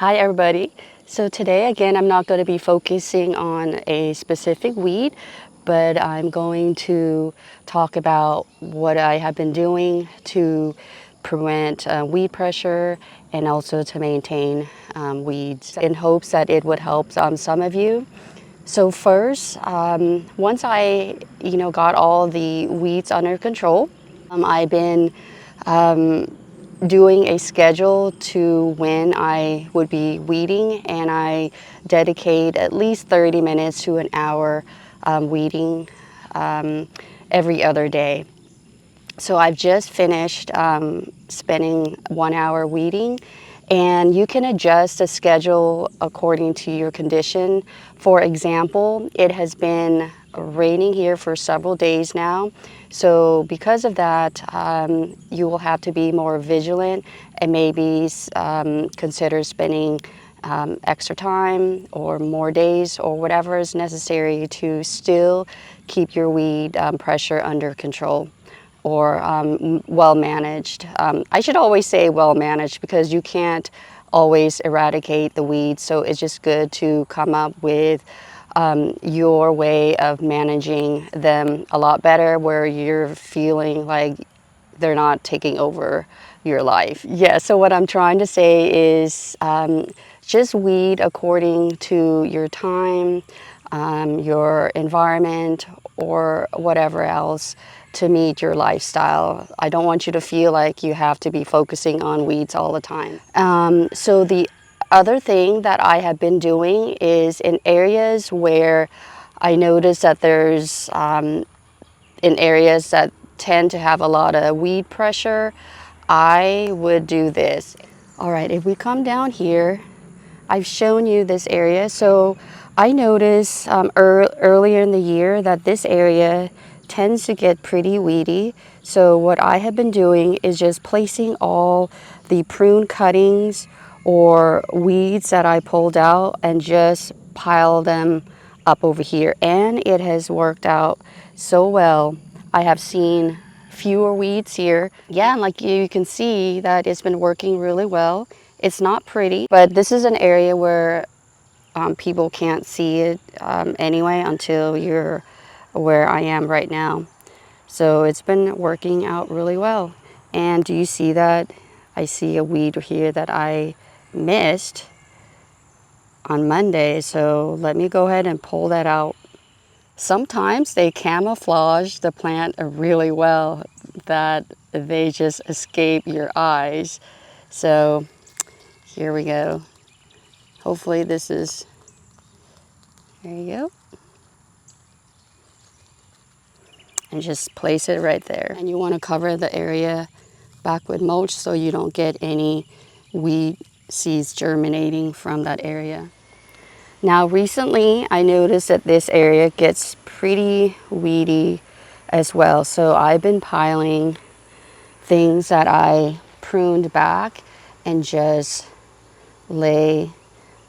Hi everybody. So today again I'm not going to be focusing on a specific weed, but I'm going to talk about what I have been doing to prevent weed pressure and also to maintain weeds in hopes that it would help some of you. So first, once I got all the weeds under control, I've been doing a schedule to when I would be weeding, and I dedicate at least 30 minutes to an hour weeding every other day. So I've just finished spending 1 hour weeding, and you can adjust the schedule according to your condition. For example, it has been raining here for several days now, so because of that, you will have to be more vigilant and maybe consider spending extra time or more days or whatever is necessary to still keep your weed pressure under control or well managed. I should always say well managed because you can't always eradicate the weeds, so it's just good to come up with your way of managing them a lot better where you're feeling like they're not taking over your life. Yeah, so what I'm trying to say is just weed according to your time, your environment, or whatever else to meet your lifestyle. I don't want you to feel like you have to be focusing on weeds all the time. So the other thing that I have been doing is in areas where I notice that there's in areas that tend to have a lot of weed pressure, I would do this. All right, if we come down here, I've shown you this area. So I noticed earlier in the year that this area tends to get pretty weedy. So what I have been doing is just placing all the prune cuttings or weeds that I pulled out and just pile them up over here. And it has worked out so well. I have seen fewer weeds here. Yeah, and like you can see that it's been working really well. It's not pretty, but this is an area where people can't see it anyway until you're where I am right now. So it's been working out really well. And do you see that? I see a weed here that I missed on Monday. So let me go ahead and pull that out. Sometimes they camouflage the plant really well that they just escape your eyes. So here we go. Hopefully this is, there you go. And just place it right there. And you want to cover the area back with mulch so you don't get any weed seeds germinating from that area. Now recently I noticed that this area gets pretty weedy as well. So I've been piling things that I pruned back and just lay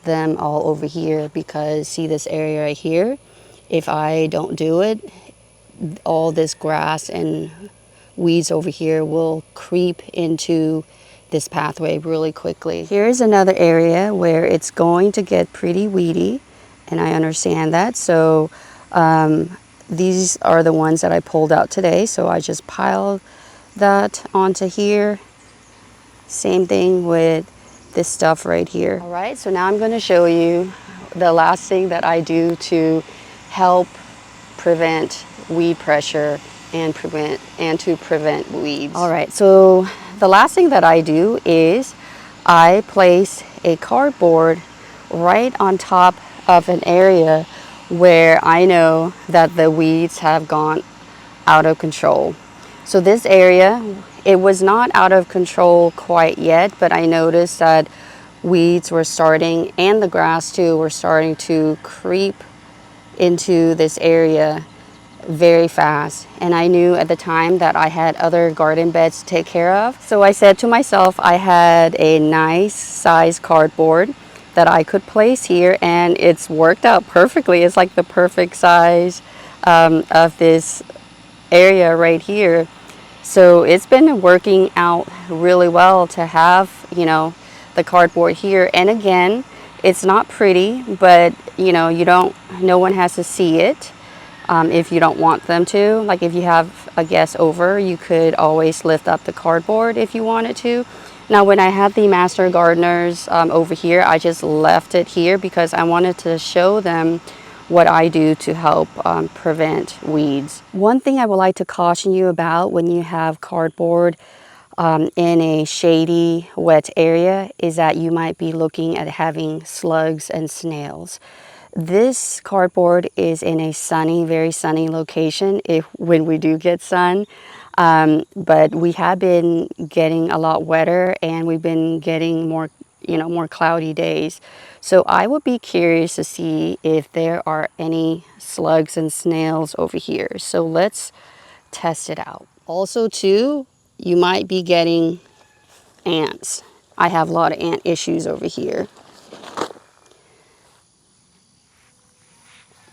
them all over here, because see this area right here, if I don't do it, all this grass and weeds over here will creep into this pathway really quickly. Here's another area where it's going to get pretty weedy, and I understand that. So these are the ones that I pulled out today, so I just piled that onto here. Same thing with this stuff right here. All right, so now I'm going to show you the last thing that I do to help prevent weed pressure and to prevent weeds. All right, so the last thing that I do is I place a cardboard right on top of an area where I know that the weeds have gone out of control. So this area, it was not out of control quite yet, but I noticed that weeds were starting, and the grass too, were starting to creep into this area very fast. And I knew at the time that I had other garden beds to take care of. So I said to myself, I had a nice size cardboard that I could place here, and it's worked out perfectly. It's like the perfect size of this area right here. So it's been working out really well to have, the cardboard here. And again, it's not pretty, but you know, no one has to see it. If you don't want them to, like if you have a guest over, you could always lift up the cardboard if you wanted to. Now, when I had the master gardeners over here, I just left it here because I wanted to show them what I do to help prevent weeds. One thing I would like to caution you about when you have cardboard in a shady, wet area is that you might be looking at having slugs and snails. This cardboard is in a sunny, very sunny location when we do get sun. But we have been getting a lot wetter and we've been getting more, more cloudy days. So I would be curious to see if there are any slugs and snails over here. So let's test it out. Also too, you might be getting ants. I have a lot of ant issues over here.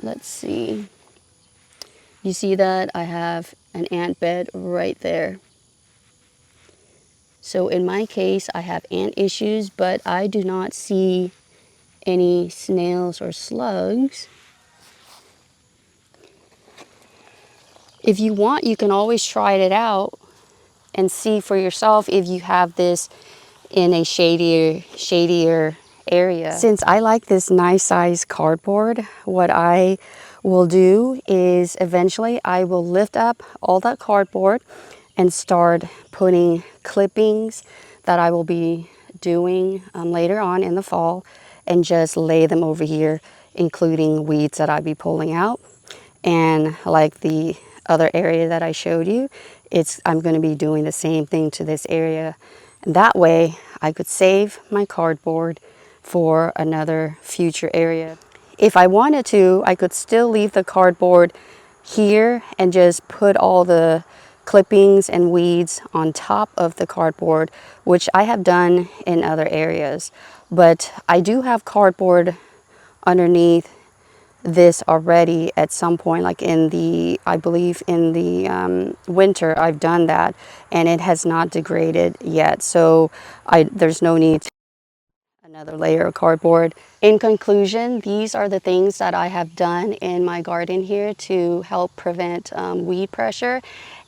Let's see. You see that? I have an ant bed right there. So in my case, I have ant issues, but I do not see any snails or slugs. If you want, you can always try it out and see for yourself if you have this in a shadier area. Since I like this nice size cardboard, what I will do is eventually I will lift up all that cardboard and start putting clippings that I will be doing later on in the fall and just lay them over here, including weeds that I'll be pulling out. And like the other area that I showed you, I'm going to be doing the same thing to this area. And that way I could save my cardboard for another future area. If I wanted to, I could still leave the cardboard here and just put all the clippings and weeds on top of the cardboard, which I have done in other areas. But I do have cardboard underneath this already at some point, like I believe in the winter, I've done that and it has not degraded yet. So there's no need to another layer of cardboard. In conclusion, these are the things that I have done in my garden here to help prevent weed pressure,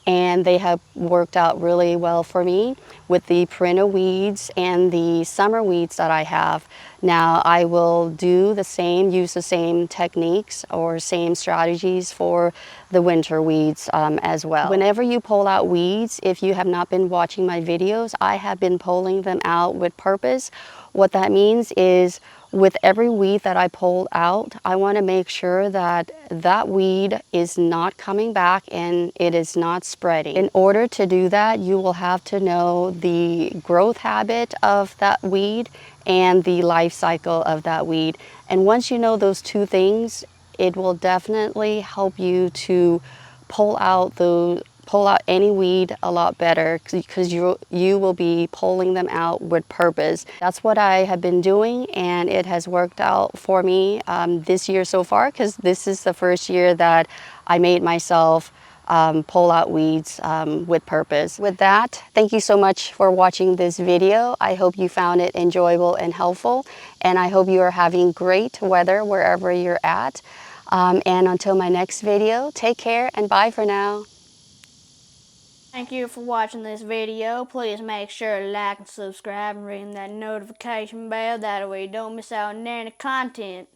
and they have worked out really well for me with the perennial weeds and the summer weeds that I have. Now I will use the same techniques or same strategies for the winter weeds as well. Whenever you pull out weeds, if you have not been watching my videos, I have been pulling them out with purpose. What that means is with every weed that I pull out, I want to make sure that that weed is not coming back and it is not spreading. In order to do that, you will have to know the growth habit of that weed and the life cycle of that weed. And once you know those two things, it will definitely help you to pull out any weed a lot better because you will be pulling them out with purpose. That's what I have been doing, and it has worked out for me this year so far, because this is the first year that I made myself pull out weeds with purpose. With that, thank you so much for watching this video. I hope you found it enjoyable and helpful, and I hope you are having great weather wherever you're at. And until my next video, take care and bye for now. Thank you for watching this video. Please make sure to like and subscribe and ring that notification bell. That way you don't miss out on any content.